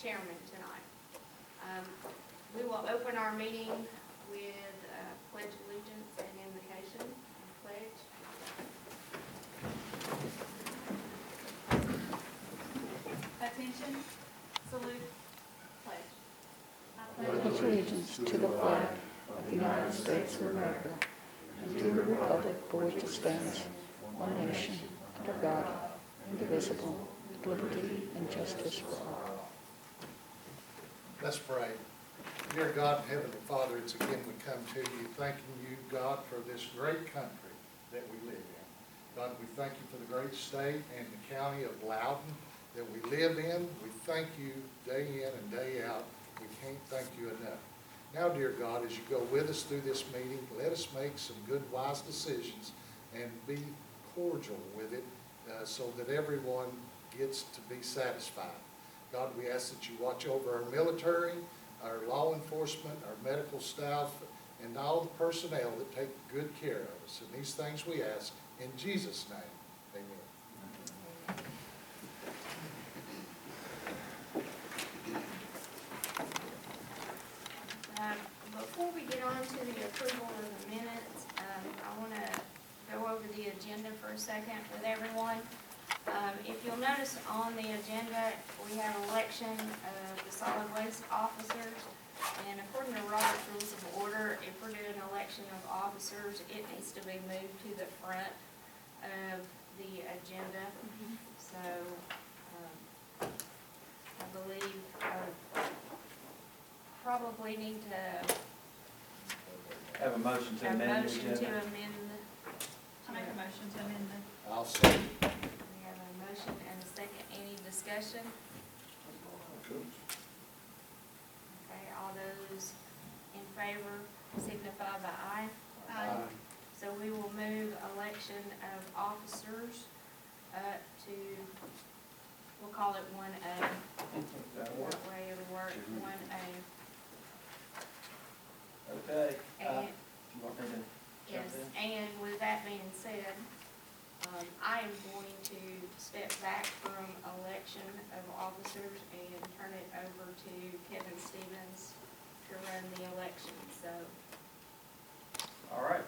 chairman tonight. We will open our meeting with pledge allegiance and invocation. Pledge. Attention, salute, pledge. Pledge allegiance to the flag of the United States of America and to the republic for which it stands, one nation, under God, indivisible, with liberty and justice for all. Let's pray. Dear God, Heavenly Father, it's again we come to you, thanking you, God, for this great country that we live in. God, we thank you for the great state and the county of Loudon that we live in. We thank you day in and day out. We can't thank you enough. Now, dear God, as you go with us through this meeting, let us make some good, wise decisions and be cordial with it so that everyone gets to be satisfied. God, we ask that you watch over our military, our law enforcement, our medical staff, and all the personnel that take good care of us. And these things we ask in Jesus' name. Amen. Before we get on to the approval of the minutes, I want to go over the agenda for a second with everyone. If you'll notice on the agenda, we have election of the solid waste officers. And according to Robert's Rules of Order, if we're doing an election of officers, it needs to be moved to the front of the agenda. So I believe probably need to have a motion to amend the agenda. I make a motion to amend the. I'll second. We have a motion and a second. Any discussion? Okay, all those in favor signify by aye. Aye. So we will move election of officers to, we'll call it 1A. That'll work. That way it'll work, 1A. Okay. And, You want me to jump yes, in? and with that being said, I am going to step back from election of officers and turn it over to Kevin Stevens to run the election, so. All right.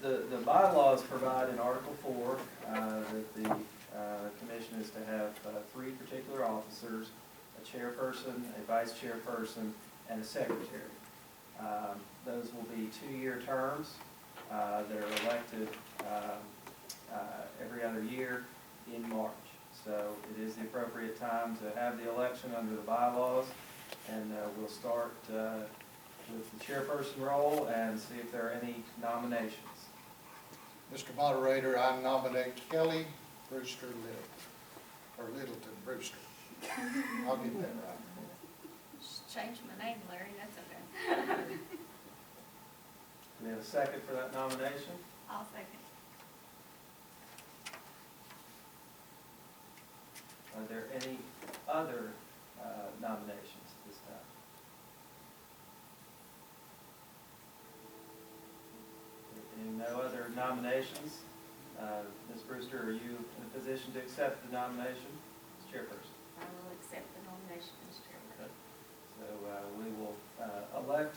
The bylaws provide in Article 4 that the commission is to have 3 particular officers, a chairperson, a vice chairperson, and a secretary. Those will be 2-year terms that are elected every other year in March. So it is the appropriate time to have the election under the bylaws, and we'll start with the chairperson role and see if there are any nominations. Mr. Moderator, I nominate Kelly Brewster Littleton, or Littleton Brewster. I'll get that right. Just change my name, Larry, that's okay. Do we have a second for that nomination? I'll second. Are there any other nominations at this time? There being no other nominations, Ms. Brewster, are you in a position to accept the nomination as chairperson? I will accept the nomination as chairman. So we will elect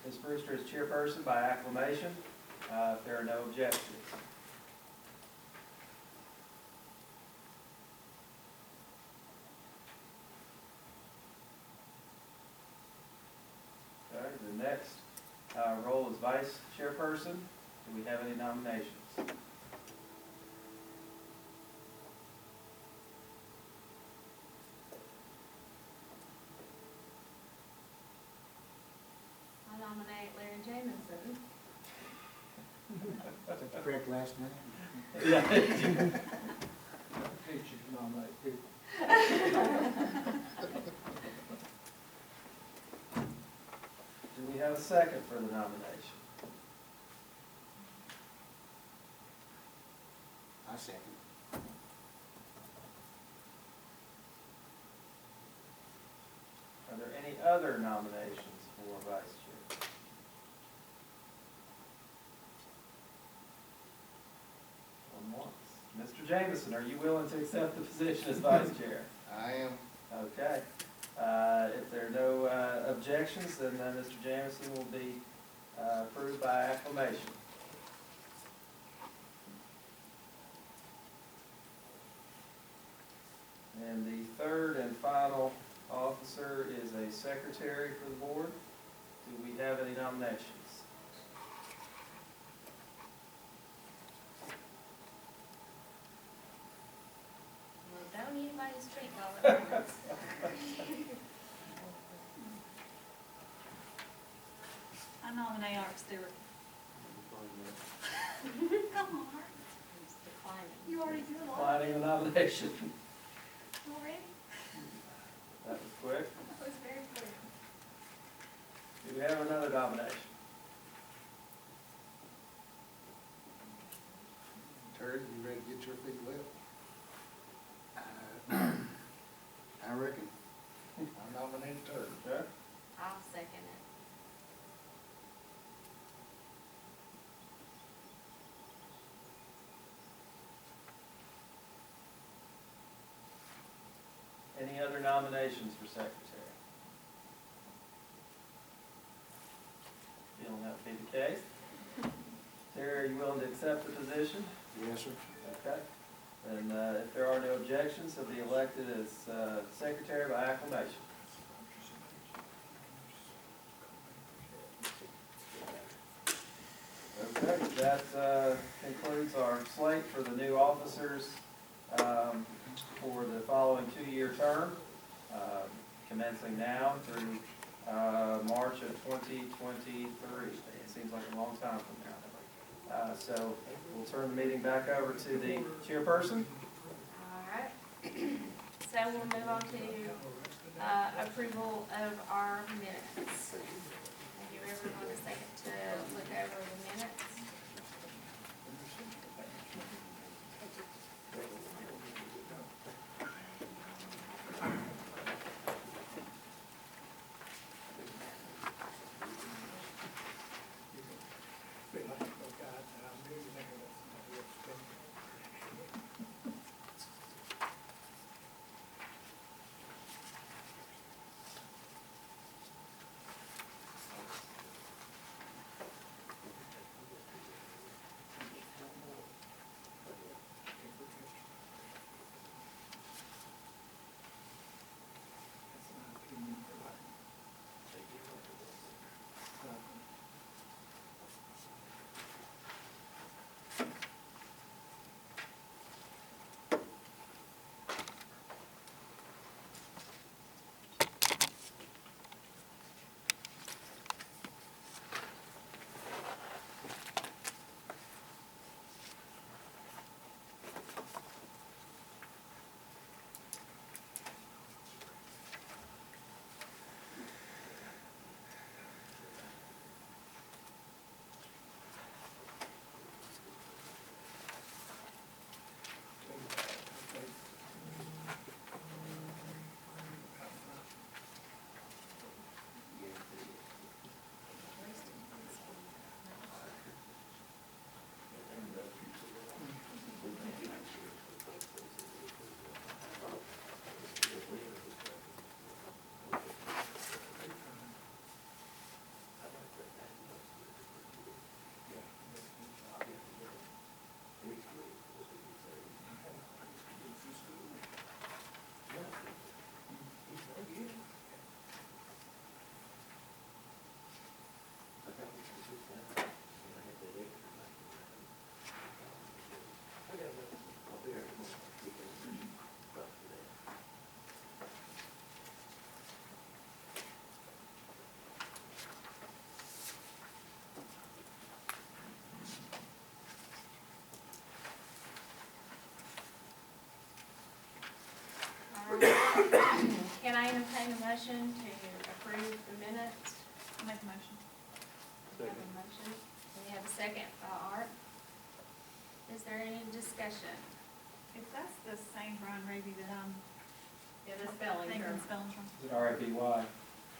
Ms. Brewster as chairperson by acclamation if there are no objections. Okay, the next role is vice chairperson. Do we have any nominations? I nominate Larry Jamison. That's the correct last name. Yeah. I hate you to nominate people. Do we have a second for the nomination? I second. Are there any other nominations for vice chair? One once. Mr. Jamison, are you willing to accept the position as vice chair? I am. Okay. If there are no objections, then Mr. Jamison will be approved by acclamation. And the third and final officer is a secretary for the board. Do we have any nominations? Well, don't anybody speak all at once. I nominate Art Stewart. Come on, Art. It's declining. You already did a lot. Declining the nomination. Already? That was quick. That was very quick. Do we have another nomination? Terry, you ready to get your feet wet? I reckon. I nominate Terry. Sure. I'll second it. Any other nominations for secretary? Feeling that to be the case. Terry, are you willing to accept the position? Yes, sir. Okay. And if there are no objections, he'll be elected as secretary by acclamation. Okay, that concludes our slate for the new officers for the following two-year term, commencing now through March of 2023. It seems like a long time from now. So we'll turn the meeting back over to the chairperson. All right. So we'll move on to approval of our minutes. I'll give everyone a second to look over the minutes. Can I entertain a motion to approve the minutes? I'll make a motion. We have a motion. We have a second by Art. Is there any discussion? If that's the same Brian Raby that I'm Yeah, the spelling thinking term. spelling from. Is it R-A-B-Y?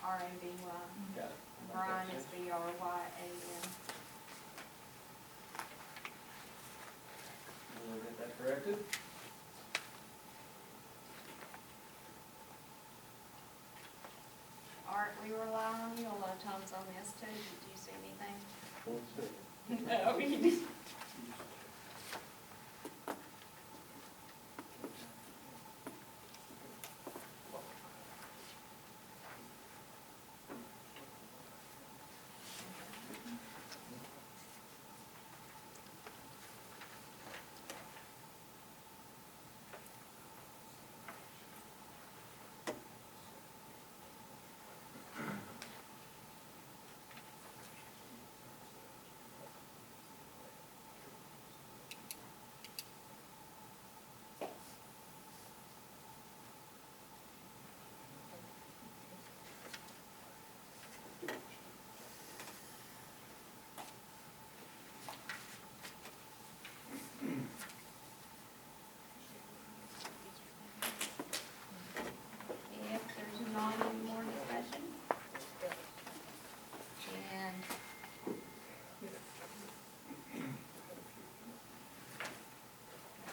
R-A-B-Y. Got it. Brian is B-R-Y-A-N. We'll get that corrected. times on this too. Did you see anything? We'll see. No, you didn't. If there's not any more discussion. And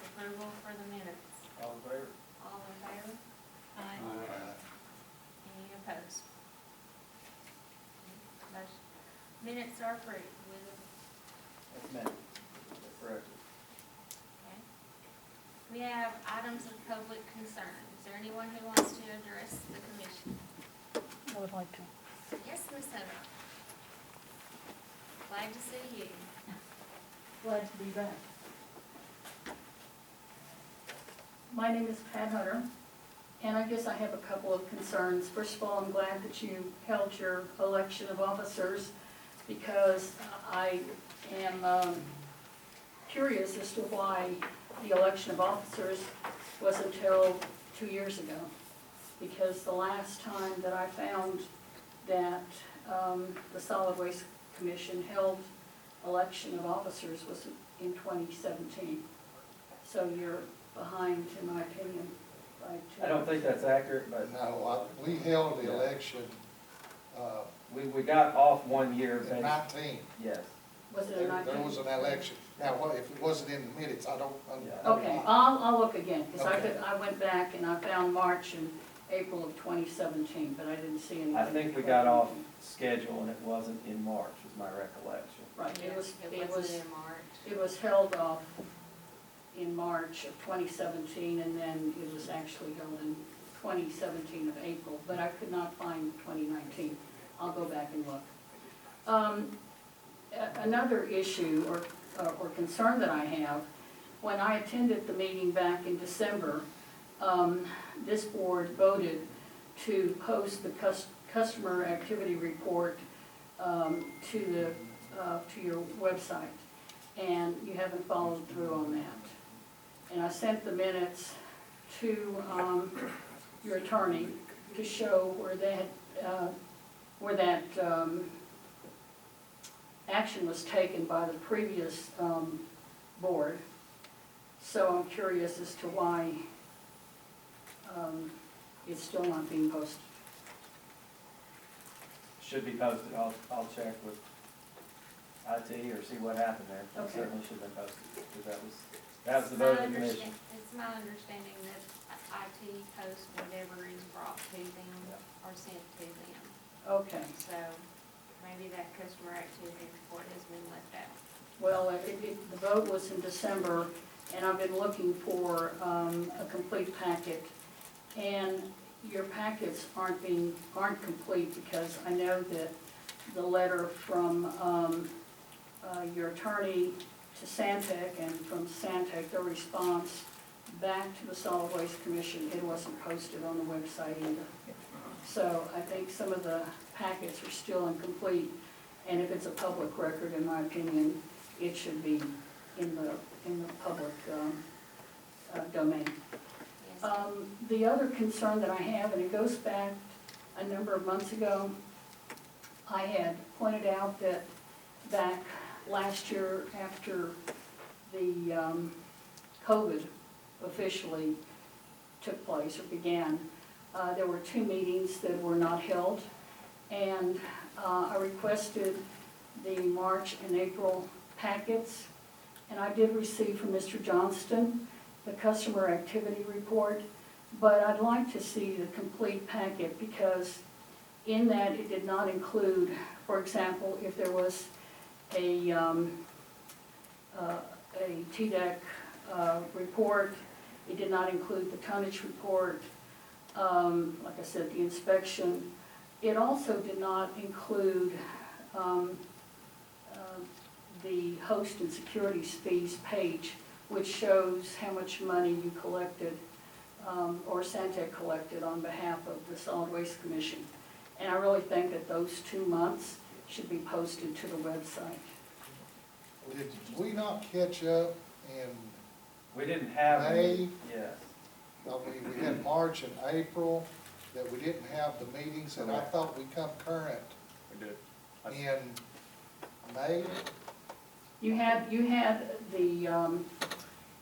approval for the minutes. All in favor? All in favor? Aye. Any opposed? Motion, minutes are approved with, That's meant. Correct. okay. We have items of public concern. Is there anyone who wants to address the commission? I would like to. Yes, Ms. Hunter. Glad to see you. Glad to be back. My name is Pat Hunter, and I guess I have a couple of concerns. First of all, I'm glad that you held your election of officers, because I am curious as to why the election of officers wasn't held 2 years ago. Because the last time that I found that the Solid Waste Commission held election of officers was in 2017. So you're behind, in my opinion, by 2 years. I don't think that's accurate, but No, we held the election, we got off 1 year. in 19. Yes. Was it a There 19? was an election. Now, what, if it wasn't in the minutes, I don't. Yeah. Okay, I'll look again, because Okay. I went back and I found March and April of 2017, but I didn't see anything. I think we got off schedule and it wasn't in March, is my recollection. Right, It wasn't in March. it was held off in March of 2017, and then it was actually held in 2017 of April, but I could not find 2019. I'll go back and look. Another issue or concern that I have, when I attended the meeting back in December, this board voted to post the customer activity report to your website, and you haven't followed through on that. And I sent the minutes to your attorney to show where that action was taken by the previous board. So I'm curious as to why it's still not being posted. Should be posted, I'll check with IT or see what happened there. It Okay. certainly should have been posted, because that was the vote of the commission. It's my understanding that IT posts whatever is brought to them or sent to them. Okay, So maybe that customer activity report has been left out. well, the vote was in December, and I've been looking for a complete packet. And your packets aren't complete, because I know that the letter from your attorney to Santec, and from Santec, the response back to the Solid Waste Commission, it wasn't posted on the website either. So I think some of the packets are still incomplete, and if it's a public record, in my opinion, it should be in the public domain. Yes. The other concern that I have, and it goes back a number of months ago, I had pointed out that back last year, after the COVID officially took place or began, there were 2 meetings that were not held, and I requested the March and April packets, and I did receive from Mr. Johnston the customer activity report, but I'd like to see the complete packet, because in that it did not include, for example, if there was a TDEC report, it did not include the tonnage report, like I said, the inspection. It also did not include the host and securities fees page, which shows how much money you collected, or Santec collected on behalf of the Solid Waste Commission. And I really think that those 2 months should be posted to the website. Did we not catch up in, We didn't have. May. Yes. we had March and April, that we didn't have the meetings, and I thought we come current We did. in May? You had the,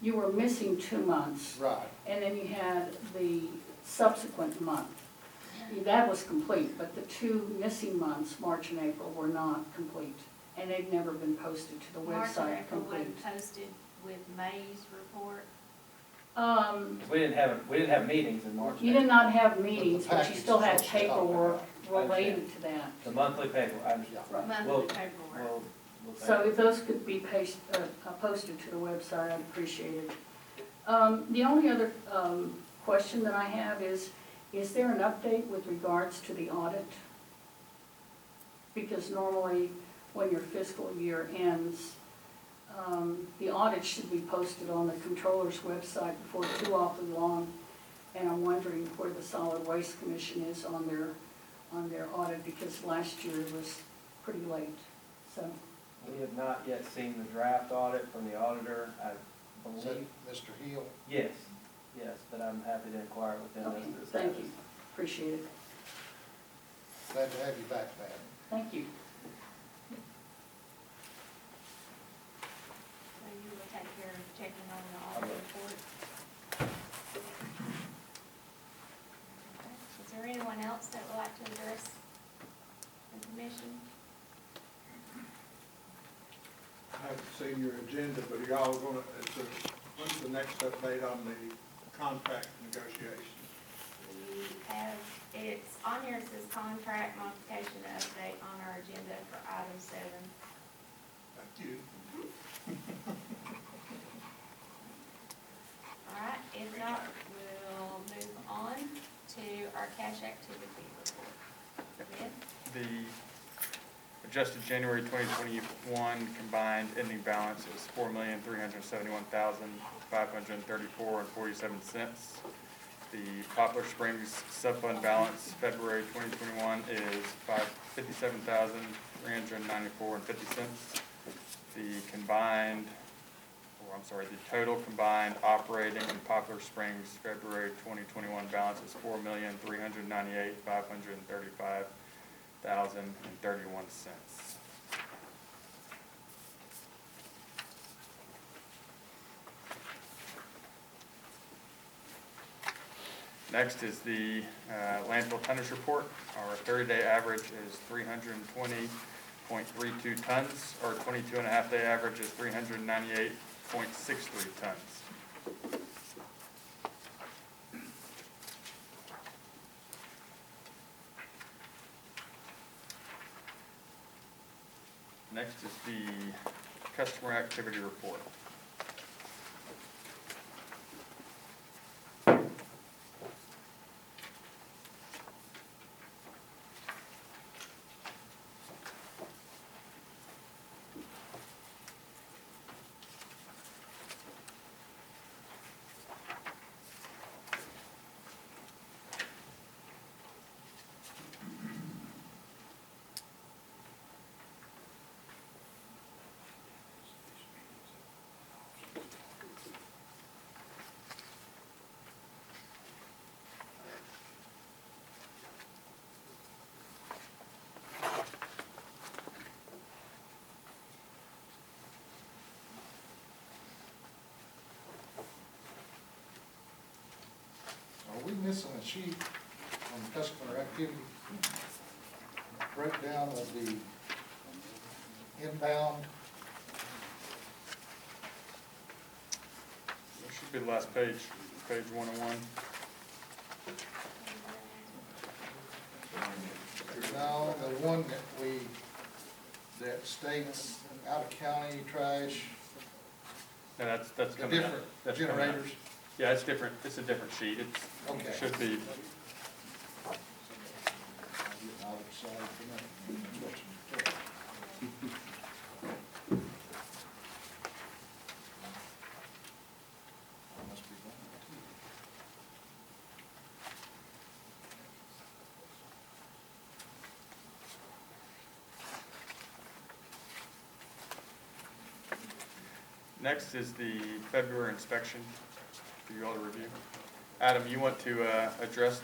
you were missing 2 months, Right. and then you had the subsequent month. That was complete, but the 2 missing months, March and April, were not complete, and they've never been posted to the March and website April complete. wasn't posted with May's report. We didn't have meetings in March. You did not have meetings, but you package still had is what you're talking paperwork about. related to that. The monthly paper, I understand. Right. Monthly Well, paperwork. We'll So if those could be posted to the website, I'd appreciate it. The only other question that I have is there an update with regards to the audit? Because normally, when your fiscal year ends, the audit should be posted on the controller's website before too awfully long. And I'm wondering where the Solid Waste Commission is on their audit, because last year was pretty late, so. We have not yet seen the draft audit from the auditor, I Is that believe. Mr. Hill? Yes, but I'm happy to inquire with them as Okay, to the thank status. you, appreciate it, Glad to have you back, Matt. thank you. So you will take care of checking on the audit report. Okay. Is there anyone else that would like to address the commission? I haven't seen your agenda, but are y'all gonna, when's the next update on the contract negotiations? We have, it's on here, it says contract modification update on our agenda for item 7. Thank you. All right, if not, we'll move on to our cash activity report. Ben? The adjusted January 2021 combined ending balance is $4,371,534.47. The Poplar Springs subfund balance February 2021 is $57,394.50. The total combined operating in Poplar Springs February 2021 balance is $4,398,535.31. Next is the landfill tonnage report. Our 30-day average is 320.32 tons. Our 22.5-day average is 398.63 tons. Next is the customer activity report. Are we missing a sheet on customer activity? Breakdown of the inbound? It should be the last page, page 101. states, out-of-county trash, No, that's the coming up. different That's coming up. generators? Yeah, it's different, it's a different sheet, Okay. it should be, I'll decide for that. That's what you tell me. I must be wrong, too. next is the February inspection for you all to review. Adam, you want to address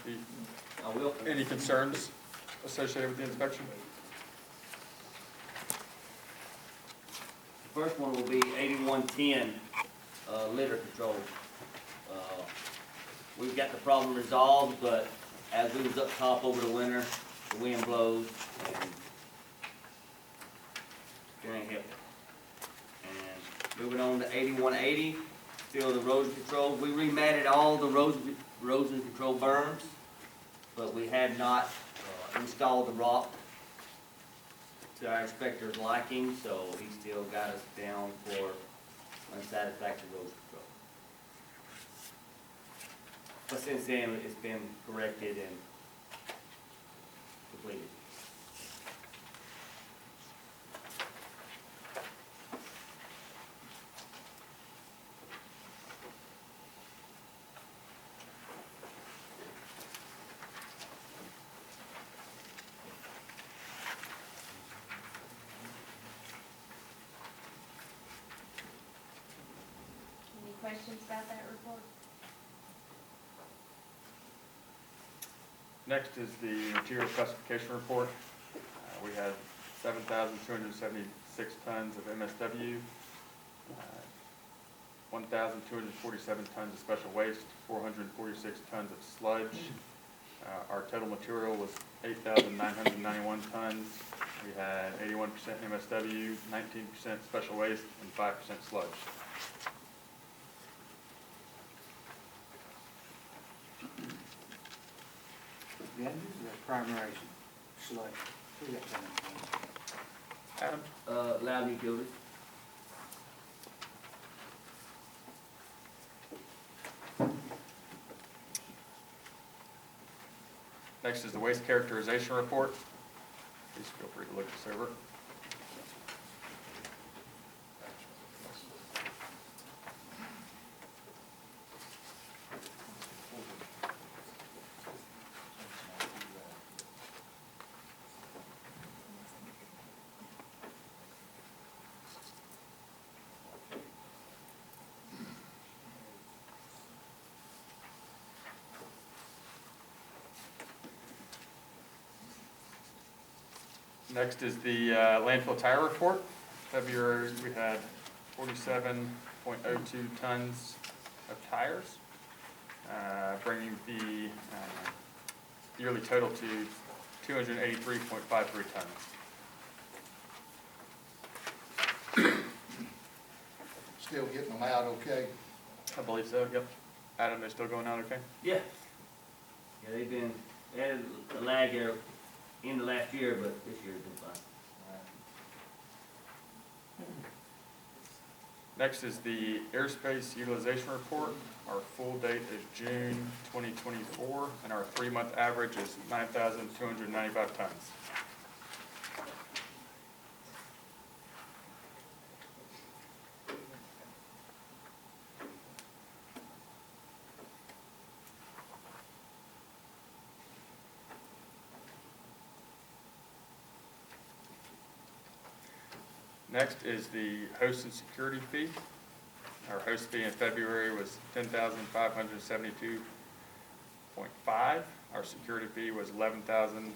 I will. any concerns associated with the inspection? The first one will be 8110, litter control. We've got the problem resolved, but as we was up top over the winter, the wind blows and it ain't helping. And moving on to 8180, still the erosion control. We rematted all the erosion control berms, but we had not installed the rock to our inspector's liking, so he still got us down for unsatisfactory erosion control. But since then, it's been corrected and completed. Any questions about that report? Next is the material classification report. We had 7,276 tons of MSW, 1,247 tons of special waste, 446 tons of sludge. Our total material was 8,991 tons. We had 81% MSW, 19% special waste, and 5% sludge. Vendors or primary sludge? Who got that? Adam? Loudon Utilities. Next is the waste characterization report. Please feel free to look this over. Next is the landfill tire report. February, we had 47.02 tons of tires, bringing the yearly total to 283.53 tons. Still getting them out okay? I believe so, yep. Adam, they're still going out okay? Yeah. Yeah, they had a lag here in the last year, but this year's been fine. Next is the airspace utilization report. Our full date is June 2024, and our 3-month average is 9,295 tons. Next is the host and security fee. Our host fee in February was $10,572.5. Our security fee was $11,595.11.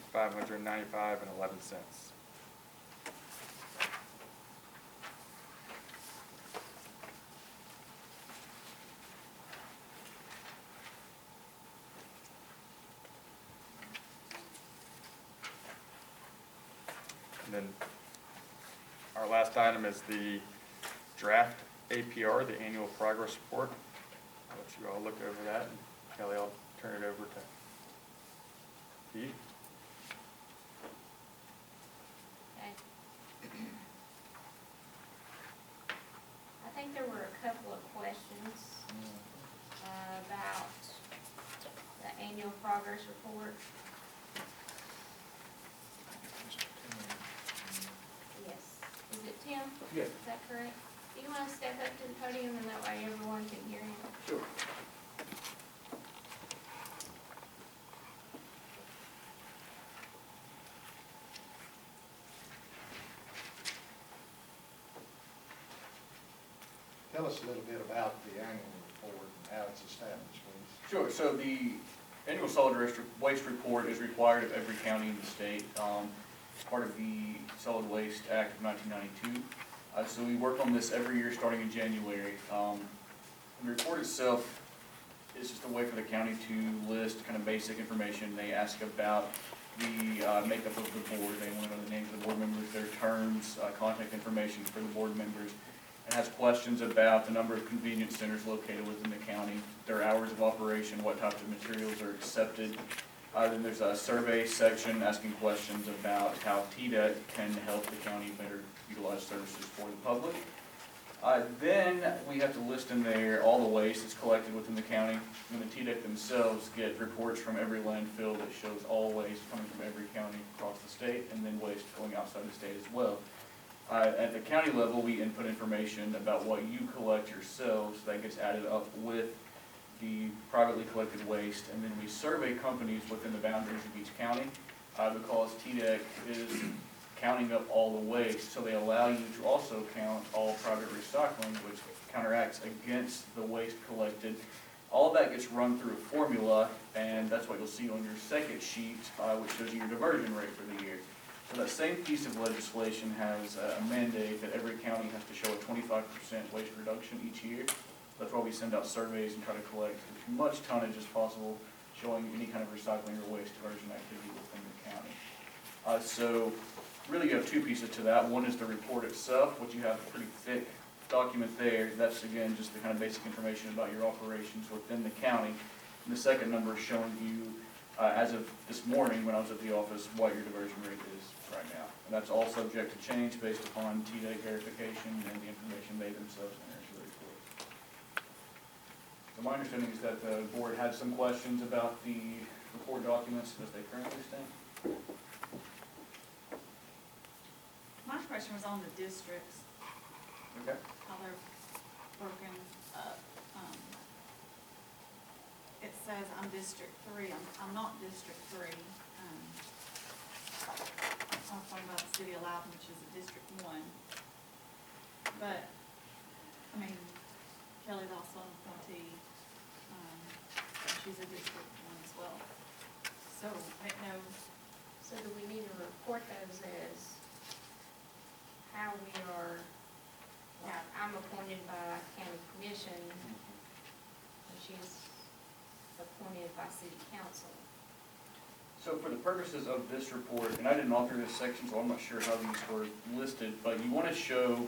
And then our last item is the draft APR, the annual progress report. I'll let you all look over that, and Kelly, I'll turn it over to you. Okay. couple of questions about the annual progress report. Yes. Is it Tim? Yes. Is that correct? Do you want to step up to the podium and that way everyone can hear him? Sure. Tell us a little bit about the annual report and how it's established, please. Sure, so the annual solid waste report is required of every county in the state, part of the Solid Waste Act of 1992. So we work on this every year starting in January. The report itself is just a way for the county to list kind of basic information. They ask about the makeup of the board. They want to know the names of the board members, their terms, contact information for the board members. It has questions about the number of convenience centers located within the county, their hours of operation, what types of materials are accepted. Then there's a survey section asking questions about how TDEC can help the county better utilize services for the public. Then we have to list in there all the waste that's collected within the county. And the TDEC themselves get reports from every landfill that shows all waste coming from every county across the state, and then waste going outside the state as well. At the county level, we input information about what you collect yourselves that gets added up with the privately collected waste, and then we survey companies within the boundaries of each county because TDEC is counting up all the waste, so they allow you to also count all private recycling, which counteracts against the waste collected. All of that gets run through a formula, and that's what you'll see on your second sheet, which shows you your diversion rate for the year. So that same piece of legislation has a mandate that every county has to show a 25% waste reduction each year. That's why we send out surveys and try to collect as much tonnage as possible, showing any kind of recycling or waste diversion activity within the county. So really you have two pieces to that. One is the report itself, which you have a pretty thick document there. That's again just the kind of basic information about your operations within the county. And the second number is showing you, as of this morning when I was at the office, what your diversion rate is right now. And that's all subject to change based upon TDEC verification and the information they themselves enter into the report. So my understanding is that the board had some questions about the report documents as they currently stand. My question was on the districts, Okay. how they're broken up. It says I'm District 3, I'm not District 3. I'm talking about the city of Loudon, which is a District 1. But, I mean, Kelly's also an appointee, she's a District 1 as well. So, I don't know. So do we need to report those as how we are, like, I'm appointed by county commission, and she's appointed by city council. So for the purposes of this report, and I didn't author this section, so I'm not sure how these were listed, but you want to show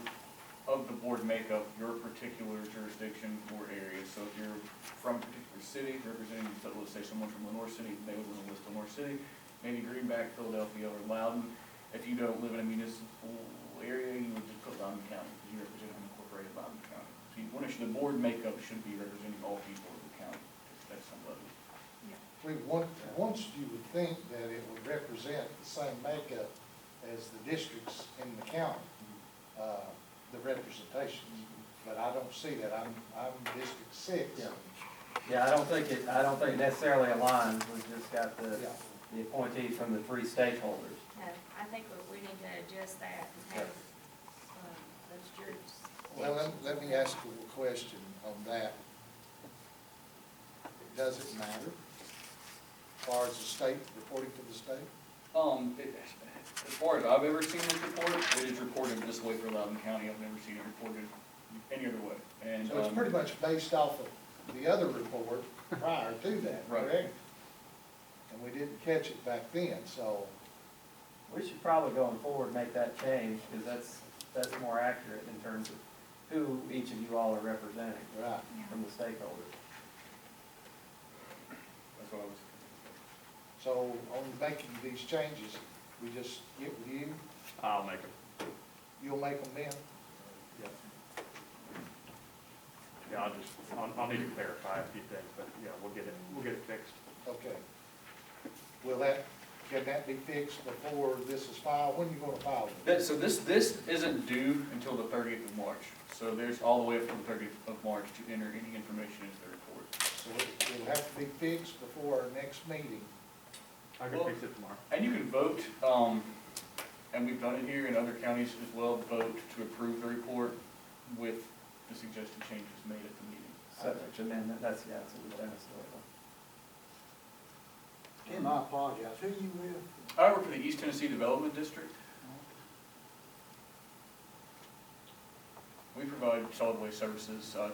of the board makeup your particular jurisdiction or area. So if you're from a particular city, representing, so let's say someone from Lenore City, they would want to list Lenore City, maybe Greenback, Philadelphia, or Loudon. If you don't live in a municipal area, you would just put Loudon County, because you represent an incorporated Loudon County. So you want to show the board makeup should be representing all people of the county at some level. Once you would think that it would represent the same makeup as the districts in the county, the representations, but I don't see that. I'm District 6. Yeah, I don't think it necessarily aligns. We've just got the appointees from the three stakeholders. No, I think we need to adjust that and have, those juries. Well, let me ask you a question on that. Does it matter as far as the state, reporting to the state? As far as I've ever seen this report, it is reported this way for Loudon County. I've never seen it reported any other way. And So it's pretty much based off of the other report prior to that, Right. correct? And we didn't catch it back then, so. We should probably going forward make that change, because that's more accurate in terms of who each of you all are representing Right. from the stakeholders. that's what I was. So on making these changes, we just get with you, I'll make them. you'll make them then? Yeah, I'll need to clarify a few things, but yeah, we'll get it fixed. Okay. Can that be fixed before this is filed? When are you gonna file it? So this isn't due until the 30th of March. So there's all the way up to the 30th of March to enter any information into the report. So it'll have to be fixed before our next meeting. I can fix it tomorrow. And you can vote, and we've done it here in other counties as well, vote to approve the report with the suggested changes made at the meeting. Subject to amendment, that's what we've done historically. Tim, I apologize, who you with? I work for the East Tennessee Development District. We provide solid waste services to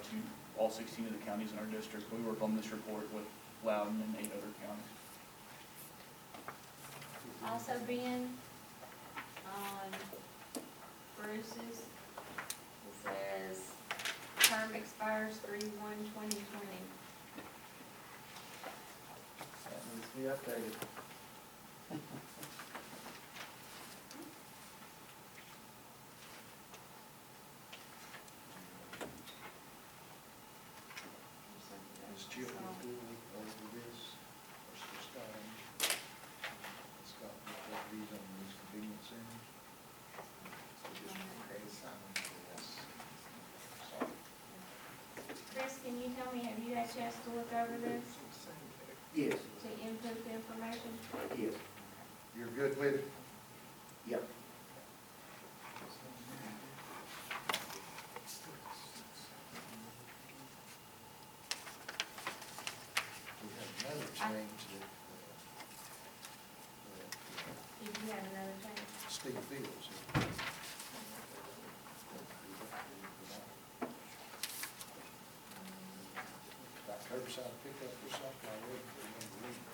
all 16 of the counties in our district. We work on this report with Loudon and 8 other counties. Also being on Bruce's, it says term expires 3/1/2020. That needs to be updated. Is Chip gonna do over this? Or is it Scott? Scott, these on these convenience centers? Chris, can you tell me, have you had a chance to look over this, Yes, to input the information? yes, You're good with it? yep. We have another change that, Did you have another change? Steve Fields. About curbside pickup or something, I read,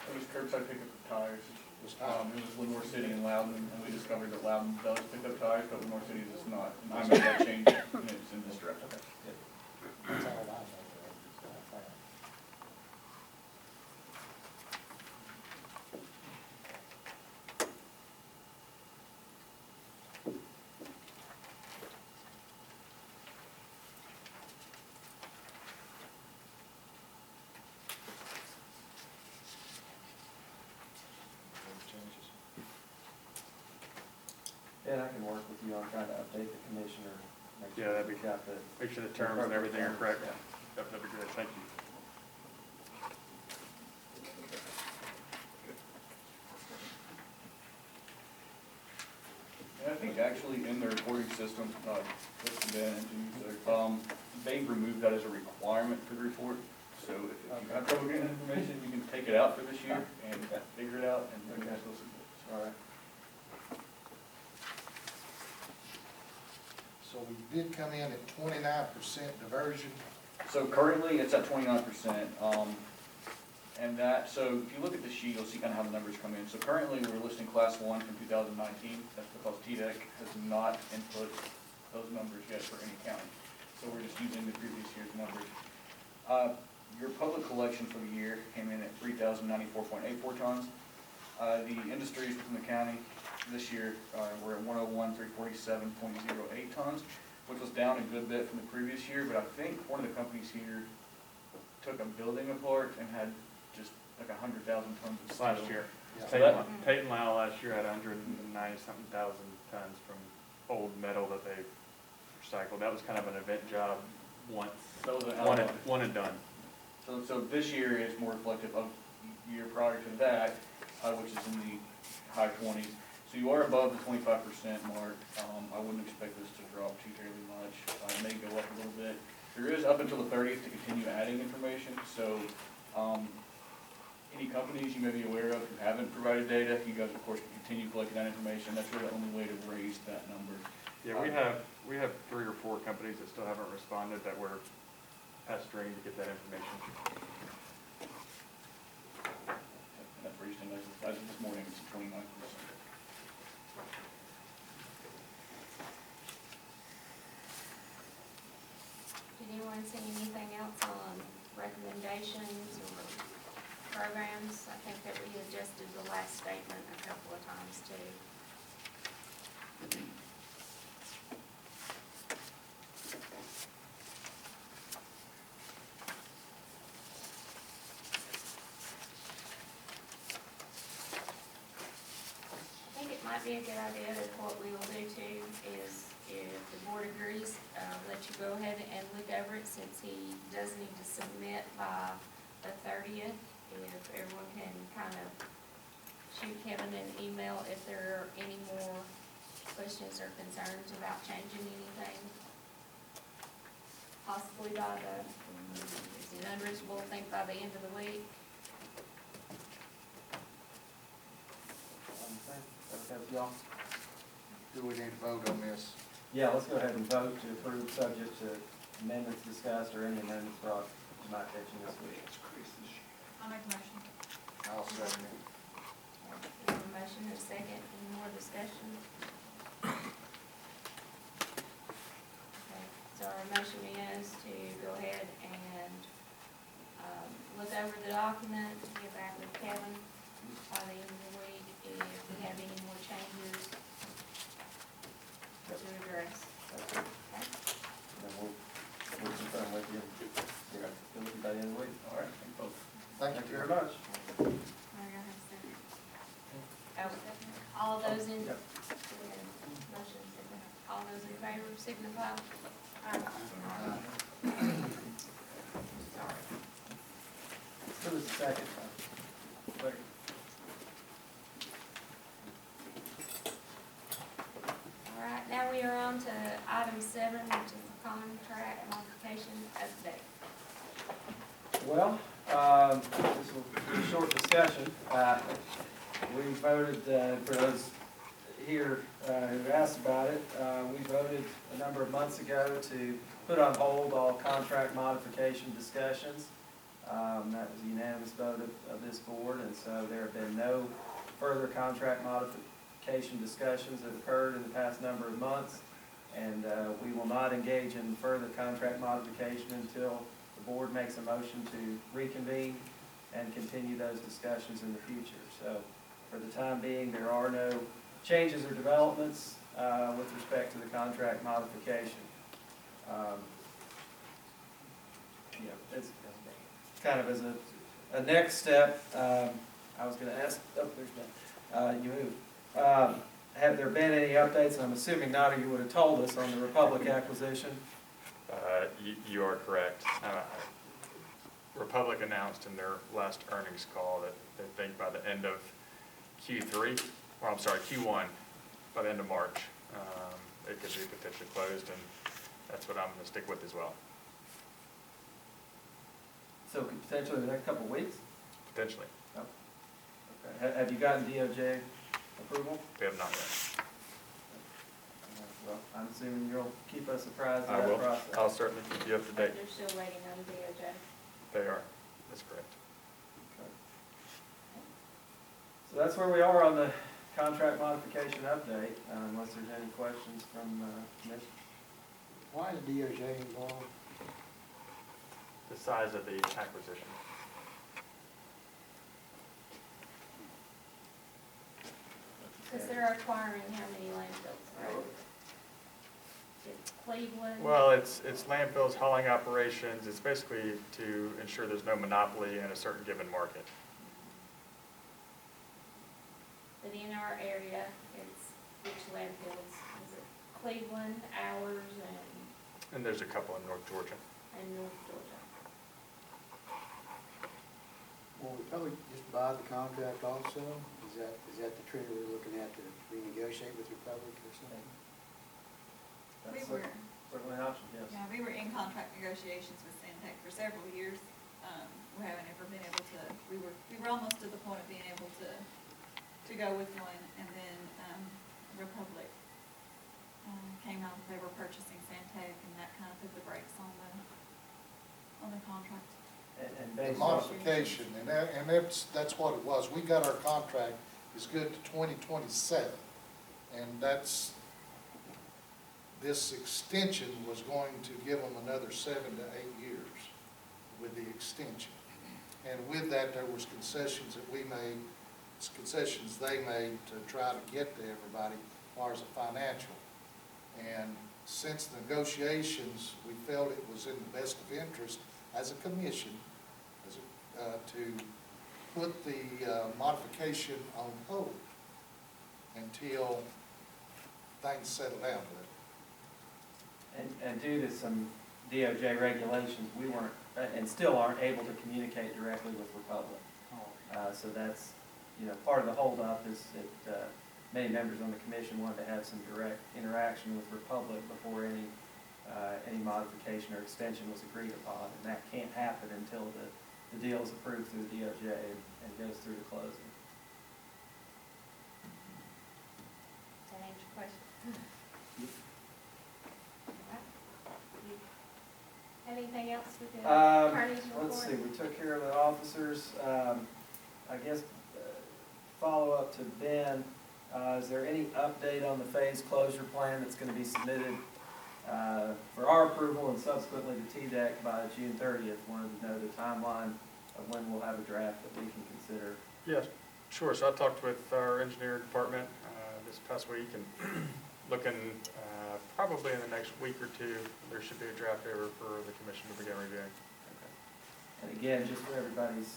It was curbside pickup of tires. was It was Lenore City and Loudon, and we discovered that Loudon does pick up tires, but Lenore City does not. And I made that change, and it's in this draft. That's all I know. I found. Any changes? And I can work with you on trying to update the commissioner. Make sure Yeah, that'd be- we've got the. Make sure the terms and everything are correct. Yeah. That'd be good, thank you. And I think actually in the reporting system, what's been, they've removed that as a requirement for the report. So if you have trouble getting information, you can take it out for this year and figure it out, and then that's what's, all right. So we did come in at 29% diversion. So currently, it's at 29%, and that, so if you look at the sheet, you'll see kind of how the numbers come in. So currently, we're listing class 1 from 2019, that's because TDEC has not input those numbers yet for any county. So we're just using the previous year's numbers. Your public collection for the year came in at 3,094.84 tons. The industries within the county this year were at 101,347.08 tons, which was down a good bit from the previous year, but I think one of the companies here took a building apart and had just like 100,000 tons of steel. Last year. Yeah. So that- Tate and Lyle last year had 190-something thousand tons from old metal that they recycled. That was kind of an event job once, So the, one and done. So this year is more reflective of the year prior to that, which is in the high 20s. So you are above the 25% mark. I wouldn't expect this to drop too terribly much. It may go up a little bit. There is up until the 30th to continue adding information. So any companies you may be aware of who haven't provided data, you guys of course can continue collecting that information. That's really the only way to raise that number. Yeah, we have 3 or 4 companies that still haven't responded that we're pestering to get that information. And that's raised in, as of this morning, it's 29%. Did anyone see anything else on recommendations or programs? I think that we adjusted the last statement a couple of times too. might be a good idea that what we will do too is, if the board agrees, let you go ahead and look over it, since he does need to submit by the 30th. If everyone can kind of shoot Kevin an email if there are any more questions or concerns about changing anything. Possibly by is it unreasonable to think by the end of the week? Okay with y'all? Do we need to vote on this? Yeah, let's go ahead and vote to approve, subject to amendments discussed or any amendments brought to my attention this week. I'll make a motion. I'll second it. We have a motion and a second. Any more discussion? Okay, so our motion is to go ahead and, look over the document, get back with Kevin by the end of the week if we have any more changes to address. Okay. Okay? Then we'll confirm with you. Yeah, we'll look by the end of the week. All right, thank you both. Thank you very much. All those in, Yep. motion, all those in favor signify. Sorry. Who was the second? Second. All right, now we are on to item 7, which is the contract modification update. Well, this will be a short discussion. We voted, for those here who asked about it, we voted a number of months ago to put on hold all contract modification discussions. That was a unanimous vote of this board, and so there have been no further contract modification discussions that occurred in the past number of months. And we will not engage in further contract modification until the board makes a motion to reconvene and continue those discussions in the future. So for the time being, there are no changes or developments with respect to the contract modification. It's kind of as a next step, I was going to ask, oh, there's been, you moved. Have there been any updates? And I'm assuming not, or you would have told us on the Republic acquisition. You are correct. Republic announced in their last earnings call that they think by the end of Q1, by the end of March, it could be potentially closed, and that's what I'm going to stick with as well. So potentially in the next couple of weeks? Potentially. Oh. Okay. Have you gotten DOJ approval? We have not yet. Well, I'm assuming you'll keep us apprised I of that will. process. I'll certainly keep you up to date. They're still waiting on DOJ. They are. That's correct. Okay. So that's where we are on the contract modification update, unless there's any questions from Commission. Why is DOJ involved? The size of the acquisition. Because they're acquiring how many landfills, right? It's Cleveland. Well, it's landfills, hauling operations. It's basically to ensure there's no monopoly in a certain given market. But in our area, it's which landfills? Is it Cleveland, ours, And there's a couple in North Georgia. and North Georgia? Will we probably just buy the contract also? Is that the trigger we're looking at to renegotiate with Republic or something? We That's were, certainly an option, yes. yeah, we were in contract negotiations with Santec for several years. We haven't ever been able to, we were almost to the point of being able to go with one, and then, Republic, came out that they were purchasing Santec, and that kind of put the brakes on the contract. And The based on, modification, and that's what it was. We got our contract is good to 2027. And this extension was going to give them another 7 to 8 years with the extension. And with that, there was concessions that we made, concessions they made to try to get to everybody as far as the financial. And since the negotiations, we felt it was in the best of interest as a commission to put the modification on hold until things settle down a little. And due to some DOJ regulations, we weren't, and still aren't able to communicate directly with Republic. So that's, part of the holdup is that many members on the commission wanted to have some direct interaction with Republic before any modification or extension was agreed upon, and that can't happen until the deal is approved through the DOJ and goes through to closing. Does that answer your question? Anything else with the attorney's report? Let's see, we took care of the officers. I guess, follow up to Ben, is there any update on the phase closure plan that's gonna be submitted for our approval and subsequently to TDEC by June 30th? Wanted to know the timeline of when we'll have a draft that we can consider. Yes, sure. So I talked with our engineer department this past week, and looking probably in the next week or two, there should be a draft over for the commission to begin reviewing. And again, just for everybody's,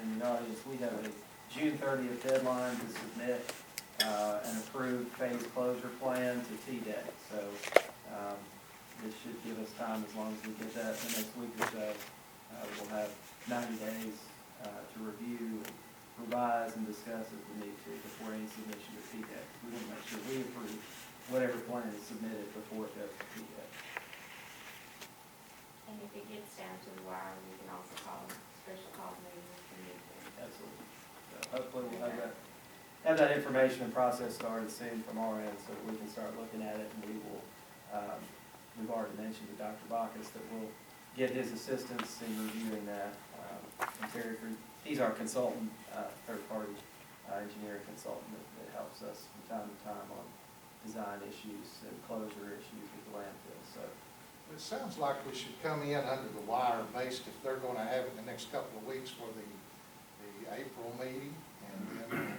in the audience, we have a June 30th deadline to submit an approved phase closure plan to TDEC. So this should give us time, as long as we get that in the next week or so. We'll have 90 days to review, revise, and discuss as we need to before any submission to TDEC. We want to make sure we approve whatever plan is submitted before it goes to TDEC. And if it gets down to the wire, we can also call a special call meeting if we need to. Absolutely. So hopefully we'll have that information and process started soon from our end, so that we can start looking at it, and we will, we've already mentioned to Dr. Bacchus that we'll get his assistance in reviewing that. And Terry, he's our consultant, third-party engineering consultant that helps us from time to time on design issues and closure issues with the landfill, so. It sounds like we should come in under the wire based if they're gonna have it in the next couple of weeks for the April meeting, and then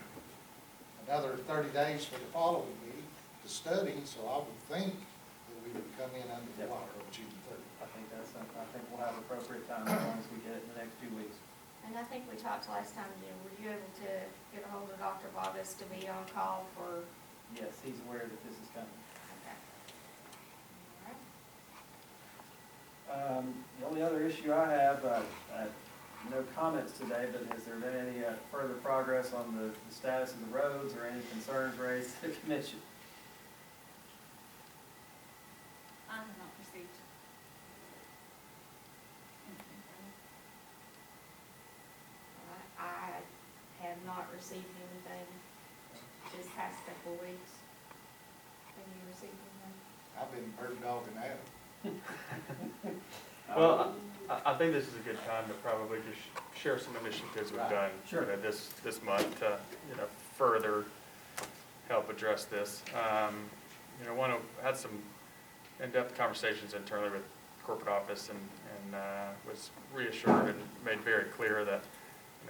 another 30 days for the following meeting to study, so I would think that we would come in under the wire on June 30th. I think we'll have appropriate time as long as we get it in the next few weeks. And I think we talked last time, were you able to get a hold of Dr. Bacchus to be on call for? Yes, he's aware that this is coming. Okay. All right. The only other issue I have, no comments today, but has there been any further progress on the status of the roads or any concerns raised to the commission? I have not received anything from it. I have not received anything this past couple of weeks. Have you received anything? I've been bird dogging Adam. Well, I think this is a good time to probably just share some initiatives we've done Sure. This month to further help address this. Had some in-depth conversations internally with corporate office and was reassured and made very clear that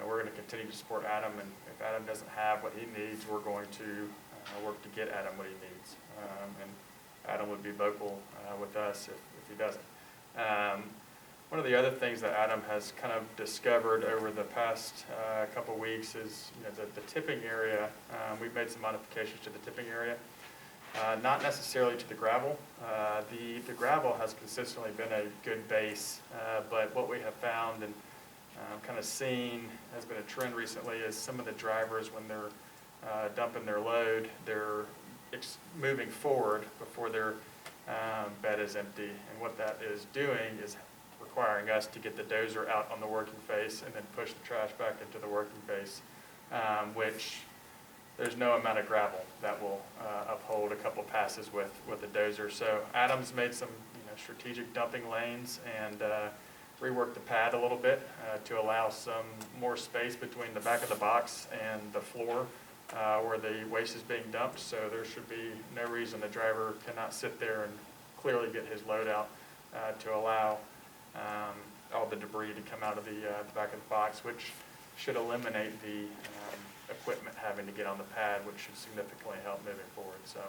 we're going to continue to support Adam, and if Adam doesn't have what he needs, we're going to work to get Adam what he needs. And Adam would be vocal with us if he doesn't. One of the other things that Adam has kind of discovered over the past couple of weeks is the tipping area. We've made some modifications to the tipping area, not necessarily to the gravel. The gravel has consistently been a good base, but what we have found and kind of seen has been a trend recently is some of the drivers, when they're dumping their load, they're moving forward before their bed is empty, and what that is doing is requiring us to get the dozer out on the working face and then push the trash back into the working face, which there's no amount of gravel that will uphold a couple passes with the dozer. So Adam's made some strategic dumping lanes and reworked the pad a little bit to allow some more space between the back of the box and the floor where the waste is being dumped. So there should be no reason the driver cannot sit there and clearly get his load out to allow all the debris to come out of the back of the box, which should eliminate the equipment having to get on the pad, which should significantly help moving forward. So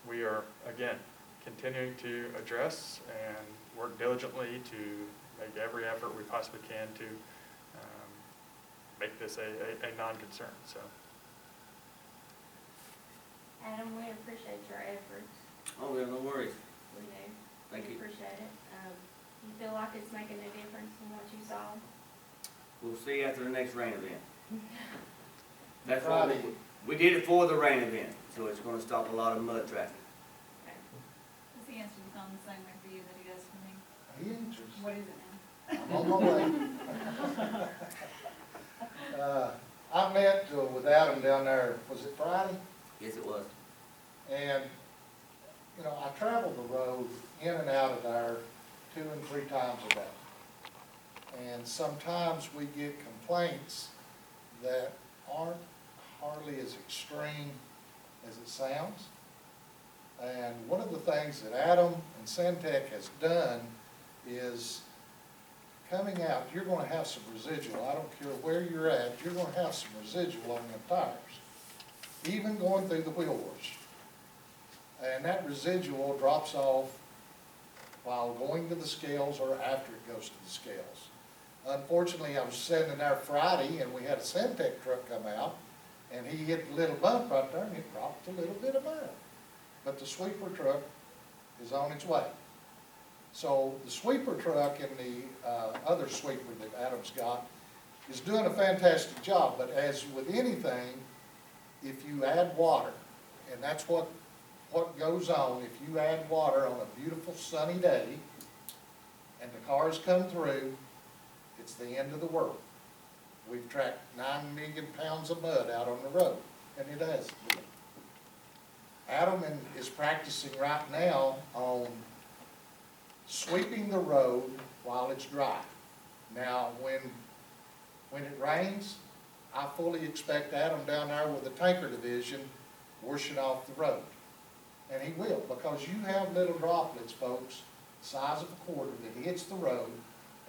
we are, again, continuing to address and work diligently to make every effort we possibly can to make this a non-concern. So Adam, we appreciate your efforts. Oh, yeah, no worries. We do. Thank We you. appreciate it. You feel like it's making a difference in what you saw? We'll see after the next rain event. That's why Friday. we did it for the rain event, so it's gonna stop a lot of mud traffic. Does he answer the phone the same way for you that he does for me? He answers. What is it now? I'm on my way. I met with Adam down there, was it Friday? Yes, it was. And, you know, I travel the road in and out of there 2 and 3 times a day. And sometimes we get complaints that aren't hardly as extreme as it sounds. And one of the things that Adam and Centec has done is coming out, you're gonna have some residual. I don't care where you're at, you're gonna have some residual on the tires, even going through the wheel wash. And that residual drops off while going to the scales or after it goes to the scales. Unfortunately, I was sitting there Friday and we had a Centec truck come out and he hit the little bump right there and it dropped a little bit of mud. But the sweeper truck is on its way. So the sweeper truck and the other sweeper that Adam's got is doing a fantastic job. But as with anything, if you add water, and that's what goes on, if you add water on a beautiful sunny day and the cars come through, it's the end of the world. We've tracked 9 million pounds of mud out on the road, and it has been. Adam is practicing right now on sweeping the road while it's dry. Now, when it rains, I fully expect Adam down there with the tanker division washing off the road. And he will, because you have little droplets, folks, the size of a quarter that hits the road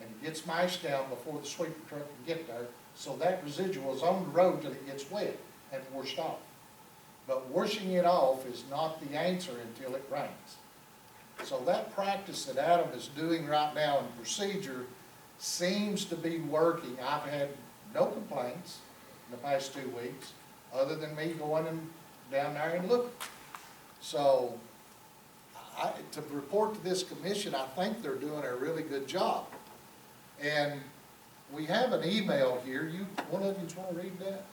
and it gets mashed down before the sweeper truck can get there. So that residual is on the road till it gets wet and washed off. But washing it off is not the answer until it rains. So that practice that Adam is doing right now in procedure seems to be working. I've had no complaints in the past 2 weeks, other than me going down there and looking. So, to report to this commission, I think they're doing a really good job. And we have an email here. One of you want to read that?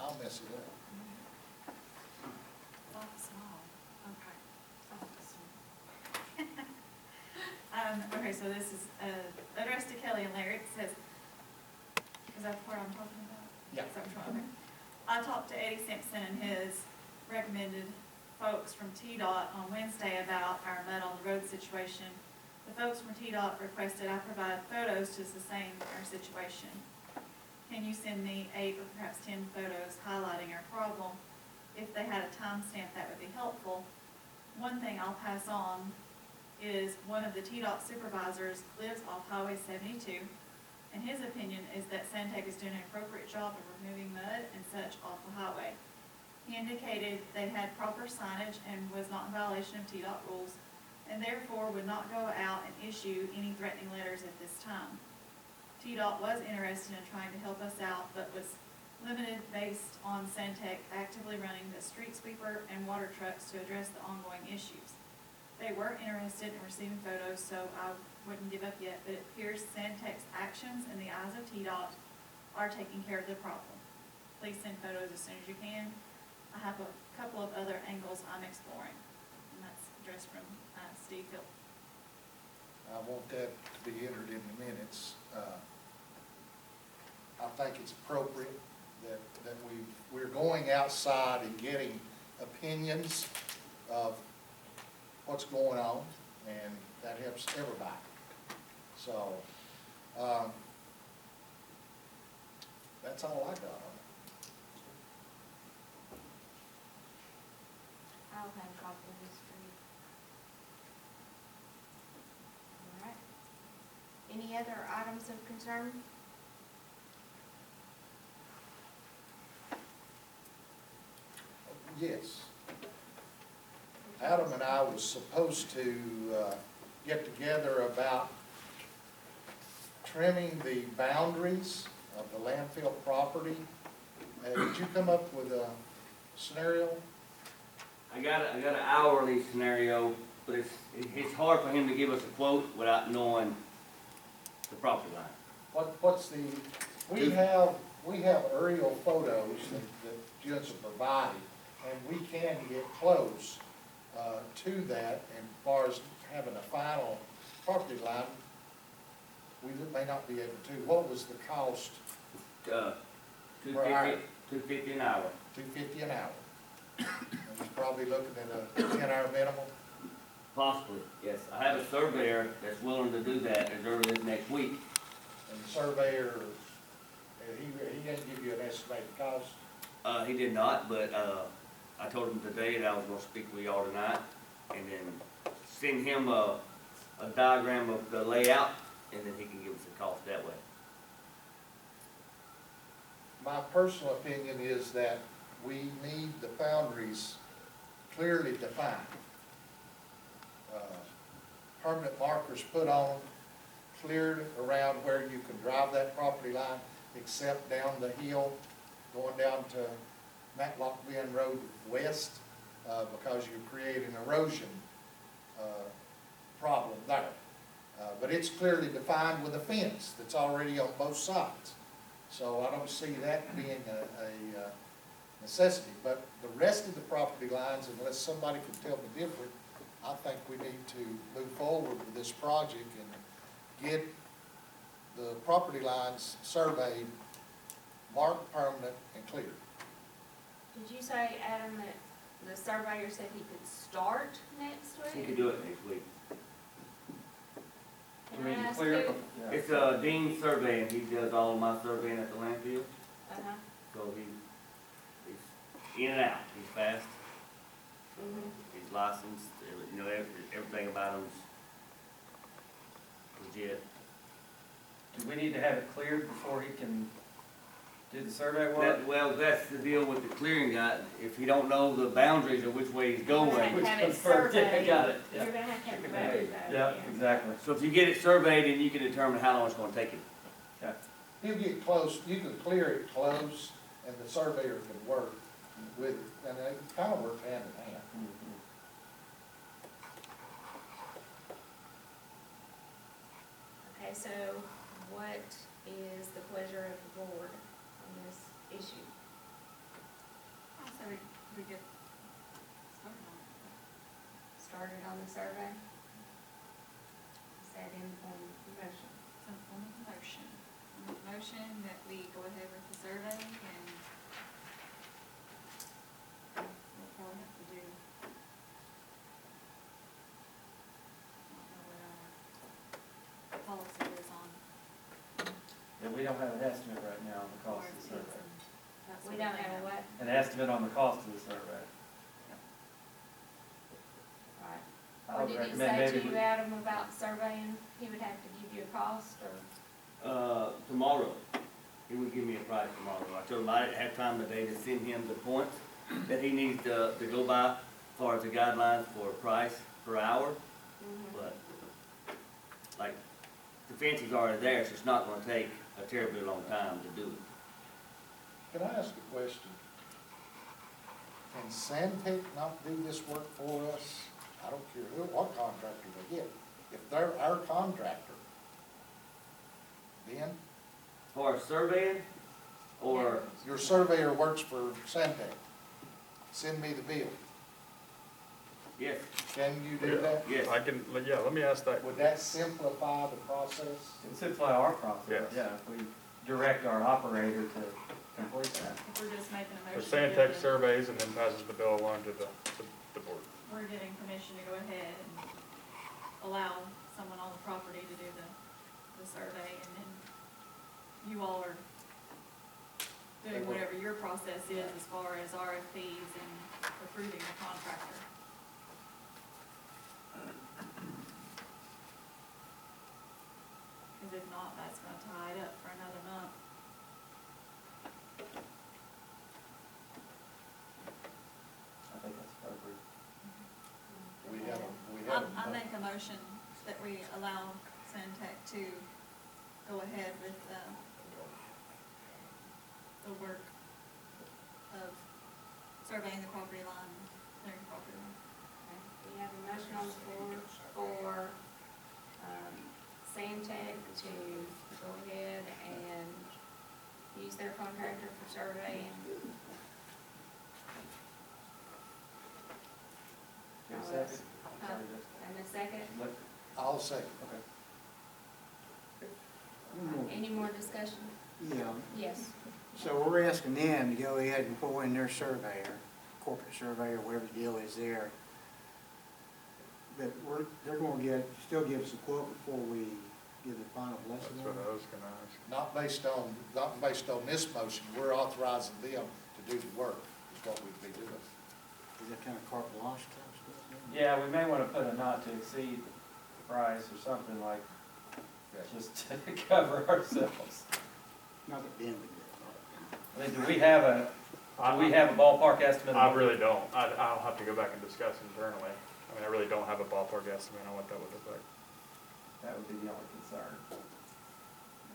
I'll mess it up. Okay, so this is addressed to Kelly and Larry. It says, is that the part I'm talking about? Yeah. Is that what you're talking about? I talked to Eddie Simpson and his recommended folks from TDOT on Wednesday about our mud on the road situation. The folks from TDOT requested I provide photos to sustain our situation. Can you send me 8 or perhaps 10 photos highlighting our problem? If they had a timestamp, that would be helpful. One thing I'll pass on is one of the TDOT supervisors lives off Highway 72, and his opinion is that Centec is doing an appropriate job of removing mud and such off the highway. He indicated they had proper signage and was not in violation of TDOT rules, and therefore would not go out and issue any threatening letters at this time. TDOT was interested in trying to help us out, but was limited based on Centec actively running the street sweeper and water trucks to address the ongoing issues. They were interested in receiving photos, so I wouldn't give up yet, but it appears Centec's actions in the eyes of TDOT are taking care of the problem. Please send photos as soon as you can. I have a couple of other angles I'm exploring, and that's addressed from Steve Hill. I want that to be entered in the minutes. I think it's appropriate that we're going outside and getting opinions of what's going on, and that helps everybody. So, that's all I got on it. I'll have a copy of this for you. All right. Any other items of concern? Yes. Adam and I was supposed to get together about trimming the boundaries of the landfill property. Did you come up with a scenario? I got an hourly scenario, but it's hard for him to give us a quote without knowing the property line. What's the, we have aerial photos that Jensen provided, and we can get close to that, and as far as having a final property line, we may not be able to. What was the cost? $250 an hour. $250 an hour. And we're probably looking at a 10-hour minimum. Possibly, yes. I have a surveyor that's willing to do that as early as next week. And the surveyor, he didn't give you an estimated cost? He did not, but I told him today that I was gonna speak with y'all tonight, and then send him a diagram of the layout, and then he can give us a cost that way. My personal opinion is that we need the boundaries clearly defined. Permanent markers put on, cleared around where you can drive that property line, except down the hill, going down to Matlock Bend Road West, because you create an erosion problem there. But it's clearly defined with a fence that's already on both sides. So I don't see that being a necessity. But the rest of the property lines, unless somebody can tell me different, I think we need to move forward with this project and get the property lines surveyed, marked permanent, and cleared. Did you say, Adam, that the surveyor said he could start next He week? could do it next week. Can I ask you? Yeah. It's Dean surveying. He does all of my surveying at the landfill, Uh-huh. so he's in and out. He's fast. Mhm. He's licensed. You know, everything about him's legit. Do we need to have it cleared before he can do the survey work? Well, that's the deal with the clearing guy. If he don't know the boundaries of which way he's You're gonna going. have to have it Confirmed. Yeah, surveyed. got it. Yeah. You're gonna have to have it Yeah, surveyed. exactly. So if you get it surveyed, then you can determine how long it's gonna take him. He'll get close, you can clear it close, and the surveyor can work with it, and they kind of work hand in hand. Mhm. Okay, so what is the pleasure of the board on this issue? So we get started on it. Started on the survey? Is that in form of motion? So we'll make a motion. We'll make a motion that we go ahead with the survey and we'll probably have to do. I don't know what our policy is on Yeah, we don't have an estimate right now on the cost of the warranties survey. and that sort We of don't thing. have a what? An estimate on the cost of the survey. Right. I Or would did he recommend say maybe to you, we- Adam, about surveying, he would have to give you a cost, or? Tomorrow, he would give me a price tomorrow. I told him I didn't have time today to send him the points that he needs to go by as far as the guidelines for price per hour, but like, the fence is already there, so it's not gonna take a terribly long time to do it. Can I ask a question? Can Sandtech not do this work for us? I don't care what contractor they get. If they're our contractor, then As far as surveying, or, your surveyor works for Sandtech. Send me the bill. yes, Can you do that? yes. Let me ask that. Would that simplify the process? It simplify our process, Yes. yeah, if we direct our operator to complete that. If we're just making a The motion. Santec giving- surveys and then passes the bill along to the board. We're getting permission to go ahead and allow someone on the property to do the survey, and then you all are doing whatever your process is as far as RFPs and approving the contractor. Because if not, that's gonna tie it up for another month. I think that's appropriate. I make a motion that we allow Santec to go ahead with, the work of surveying the property line clearing property line. Okay, we have a motion on the floor for, Sandtech to go ahead and use their contractor for surveying. Give a second. Huh? And a second, Look, I'll second. okay. any more discussion? Yeah, Yes. so we're asking them to go ahead and pull in their surveyor, corporate surveyor, whatever the deal is there. But they're gonna still give us a quote before we give the final blessing That's on what it. I was gonna ask. Not based on this motion, we're authorizing them to do the work, is what we'd be doing. Is that kind of carte blanche type stuff? Yeah, we may want to put a not to exceed price or something like, just to cover ourselves. Not that Ben would do it. I mean, do we have a ballpark estimate? I really don't. I'll have to go back and discuss internally. I mean, I really don't have a ballpark estimate on what that would look like. That would be the only concern. Well,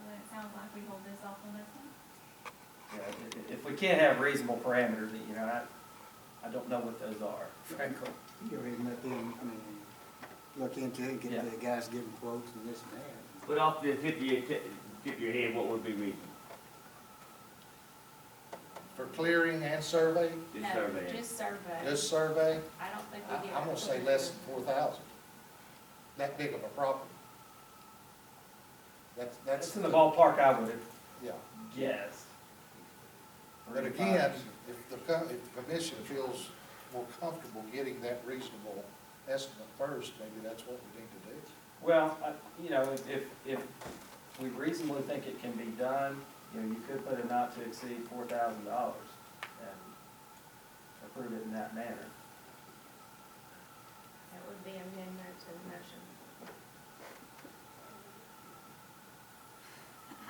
then it sounds like we hold this off on this one. Yeah, if we can't have reasonable parameters, you know, I don't know what those are, frankly. You go ahead and let them, look into it, Yeah. get the guys giving quotes and this and that. But off the tip of your head, what would be reasonable? For clearing and survey, This No, survey? just survey. this survey, I don't think we get. I'm gonna say less than 4,000. That big of a property. That's. That's in the ballpark I would have Yeah, guessed. but again, if the commission feels more comfortable getting that reasonable estimate first, maybe that's what we need to do. Well, you know, if we reasonably think it can be done, you know, you could put a not to exceed $4,000 and approve it in that manner. That would be amendment to the motion.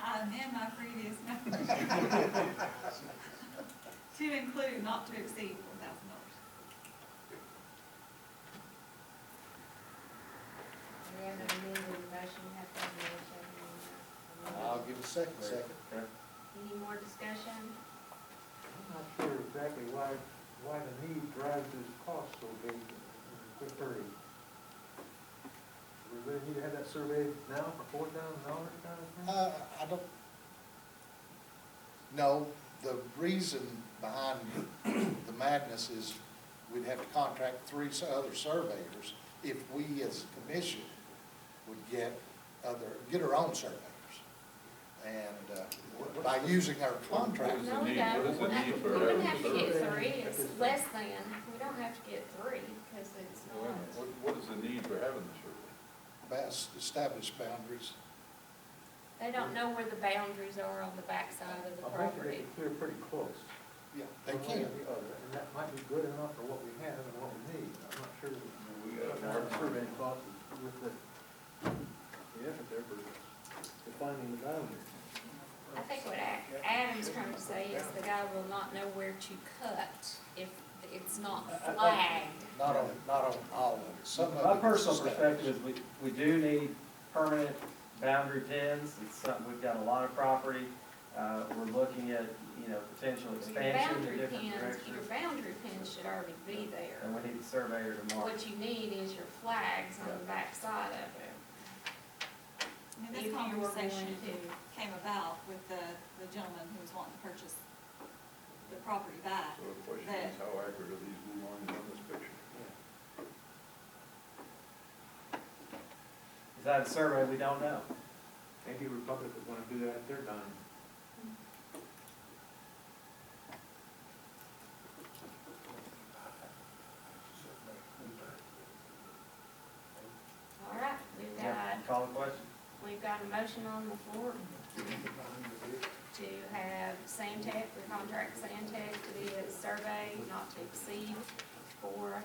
I amend my previous motion to include not to exceed $4,000. We have an amended motion, you have to have another second on that. I'll give it a second. Okay. Any more discussion? I'm not sure exactly why the need drives this cost so big in a quick hurry. We really need to have that survey now for $4,000 kind of thing? I don't, no, the reason behind the madness is we'd have to contract 3 other surveyors if we as a commission would get our own surveyors. And by using our contract, No, we don't. We don't have to get 3, it's less than. We don't have to get 3, because it's not. What is the need for having the survey? best established boundaries. They don't know where the boundaries are on the backside of the I think they property. can clear pretty close. Yeah, they one way can. or the other, and that might be good enough for what we have and what we need. I'm not sure that We got our surveying costs with the effort there for defining the boundaries. I think what Adam's trying to say is the guy will not know where to cut if it's not flagged. Not on all of it. Some of it My is personal established. perspective is we do need permanent boundary pins. It's something, we've got a lot of property. We're looking at, potential Your expansion in boundary different pins, directions. your boundary pins should already be there. And we need the surveyor to mark. What you need is your flags on the backside of it. I mean, If this you were conversation going to. came about with the gentleman who was wanting to purchase the property back. So the question is, how accurate are these blue lines on this picture? Is that a survey? We don't know. Maybe Republic would want to do that at their time. All right, Call the question. we've got a motion on the floor to have Sandtech, we contract Sandtech to do a survey not to exceed $4,000.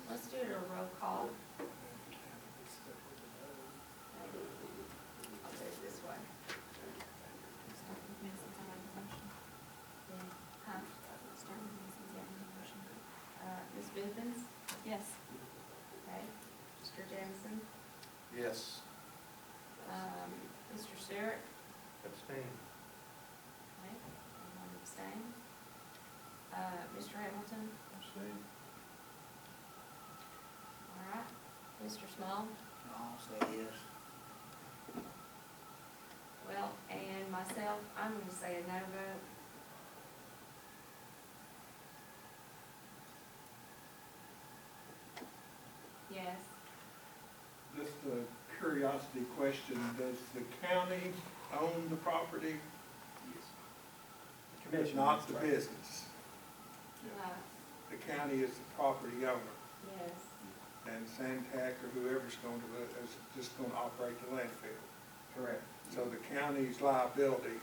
Let's do it a roll call. I'll do it this way. Huh? Ms. Bivens? Yes. Okay. Mr. Jameson? Yes. Mr. Stewart? Abstain. Okay, one abstain. Mr. Small? I'll say yes. Well, and myself, I'm gonna say a no vote. Yes. Just a curiosity question, does the county own the property? Commission. Not the business. The county is the property owner, Yes. and Santac or whoever's going to, is just going to operate the landfill. Correct. So the county's liability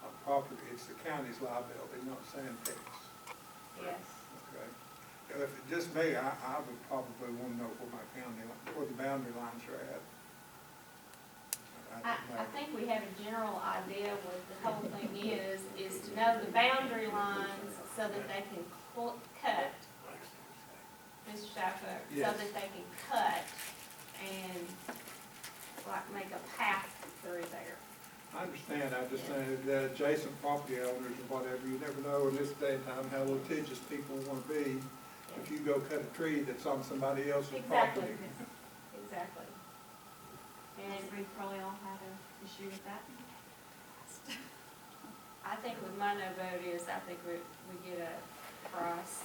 on property, it's the county's liability, not Santac's. Yes. Okay. If it just me, I would probably want to know where my county, where the boundary lines are at. I think we have a general idea what the whole thing is to know the boundary lines so that they can cut, Mr. Schaffer, so Yes. that they can cut and like make a path through there. I understand, I just saying that adjacent property owners or whatever, you never know in this day and time how litigious people want to be if you go cut a tree that's on somebody else's Exactly. property. Exactly. And We probably all had an issue with that. I think with my no vote is, I think we get a price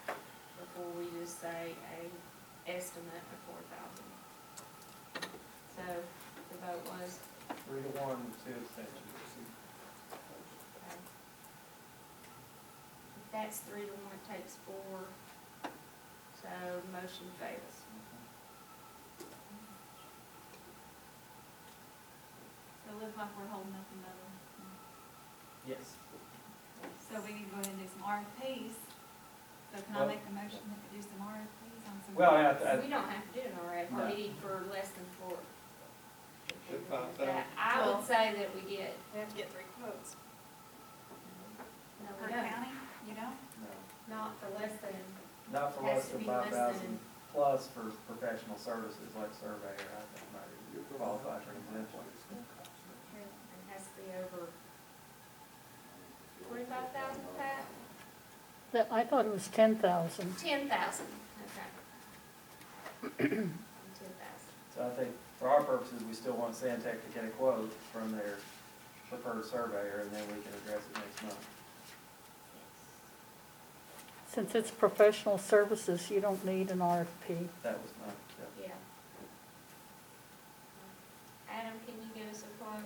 before we just say a estimate of 4,000. So the vote was, 3-1, 2 abstentions. okay. If that's 3-1, it takes 4, so motion fails. So it looks like we're holding up another. Yes. So we need to go ahead and do some RFPs. So can I Well- make the motion that we do some RFPs on some? Well, We don't have to do an RFP for less than 4. Should 5,000. I would say that we get, We have to get 3 quotes. no, Per we don't, county, you know? No. not for less than, Not for Has less to than be less 5,000 plus for professional services like surveyor, I think might qualify for an exemption. it has to be over 25,000, Pat? I thought it was 10,000. 10,000, okay. 10,000. So I think for our purposes, we still want Santec to get a quote from their preferred surveyor, and then we can address it next month. Since it's professional services, you don't need an RFP. That was my, yeah. Yeah. Adam, can you give us a quote?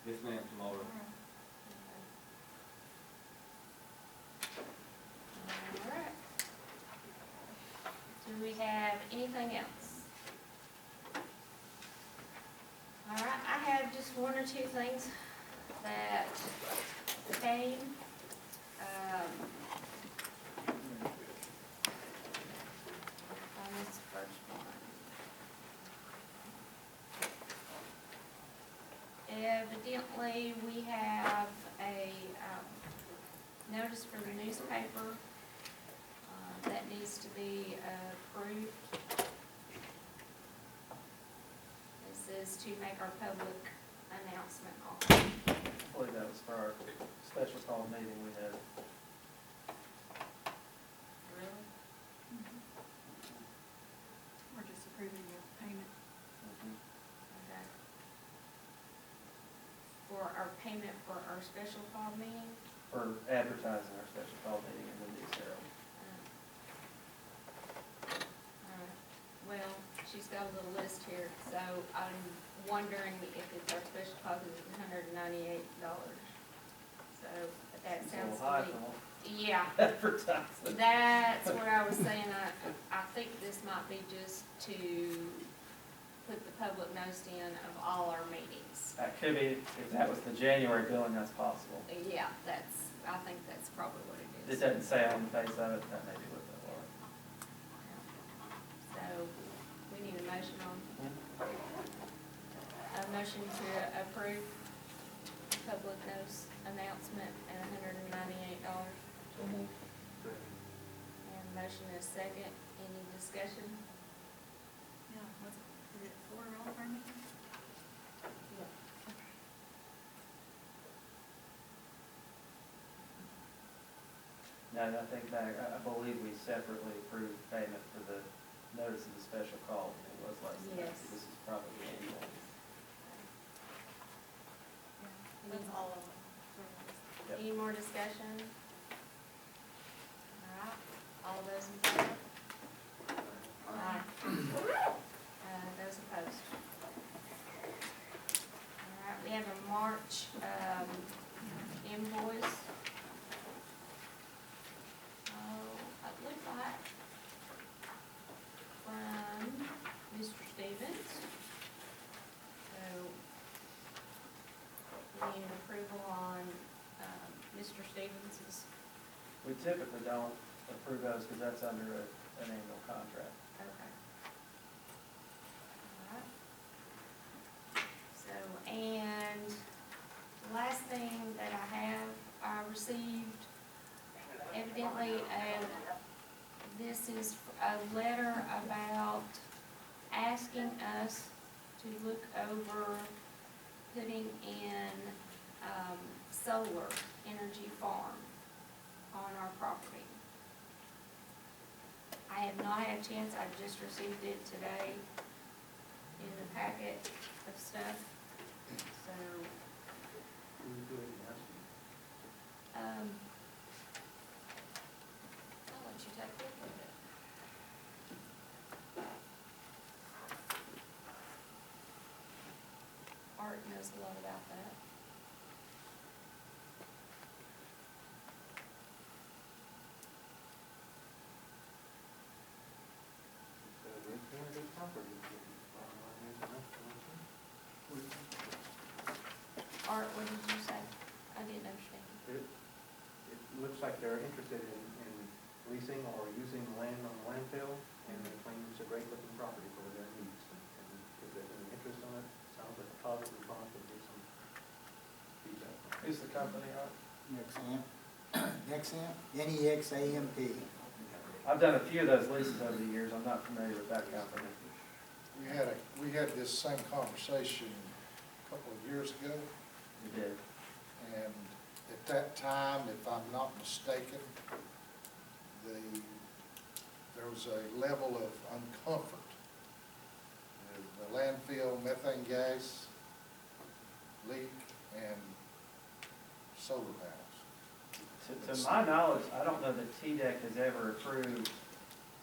Yes, ma'am, tomorrow. All right. Do we have anything else? All right, I have just 1 or 2 things that came. On this first one. Evidently, we have a notice for the newspaper that needs to be approved. This is to make our public announcement on. I believe that was for our special call meeting we had. Really? We're just approving your payment. Okay. For our payment for our special call meeting? For advertising our special call meeting in the News Herald. Well, she's got a little list here, so I'm wondering if it's our special call, because it's $198. So that It's a sounds little high to for me, yeah. advertising. That's what I was saying, I think this might be just to put the public notice in of all our meetings. That could be, if that was the January billing, that's possible. Yeah, I think that's probably what it It is. doesn't say on the face of it, that may be what that was. So, we need a motion on, a motion to approve public notice announcement at $198. And motion is second, any discussion? Yeah, is it 4 all of our meetings? Now, I think back, I believe we separately approved payment for the notice of the special call than it was last time. Yes. This is probably the annual. That's all of them. Yep. Any more discussion? All right, all those in favor? Aye. Those opposed? All right, we have a March, invoice. Oh, it looks like from Mr. Stevens. So, we need an approval on, Mr. Stevens's. We typically don't approve those because that's under an annual contract. Okay. Alright. So, and the last thing that I have, I received evidently this is a letter about asking us to look over putting in, solar energy farm on our property. I have not had a chance, I've just received it today in the packet of stuff, so, I'll let you take a look at it. Art knows a lot about that. Art, what did you say? I didn't understand. It looks like they're interested in leasing or using land on the landfill, and they claim it's a great looking property for their needs. And if there's any interest on it, sounds like a positive response, would get some feedback. Who's the company, Art? Nexamp, Nexamp, N-E-X-A-M-P. I've done a few of those leases over the years. I'm not familiar with that company. We had this same conversation a couple of years ago, You did. and at that time, if I'm not mistaken, there was a level of uncomfort. The landfill methane gas leak and solar panels. To my knowledge, I don't know that TDEC has ever approved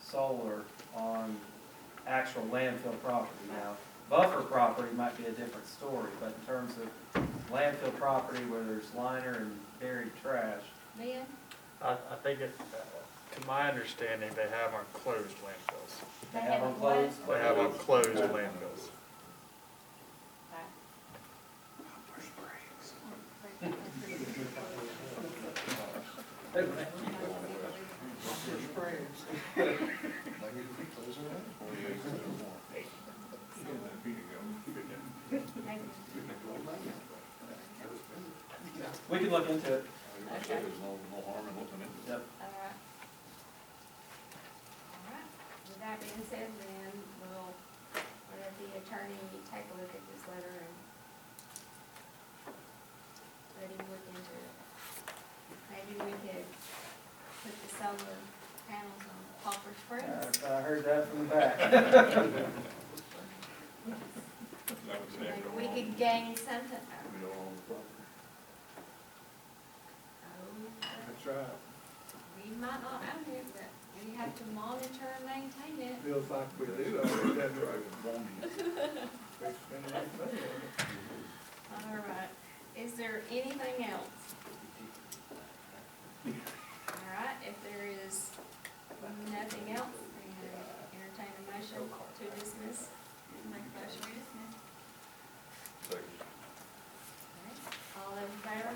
solar on actual landfill property. Now, buffer property might be a different story, but in terms of landfill property where there's liner and buried trash, Ben? I think it, to my understanding, they have enclosed landfills. they have enclosed. They have enclosed landfills. We can look into it. Okay. Yep. Alright. Alright, with that being said, then we'll let the attorney take a look at this letter and let him look into it. Maybe we could put the solar panels on Poplar Springs. I heard that from the back. Maybe we could gain something. That's right. We might not own it, but we have to monitor and maintain it. Feels like we do, that's right. All right, is there anything else? All right, if there is nothing else, then entertain a motion to dismiss. Make a motion, we dismiss. All right, all those in favor?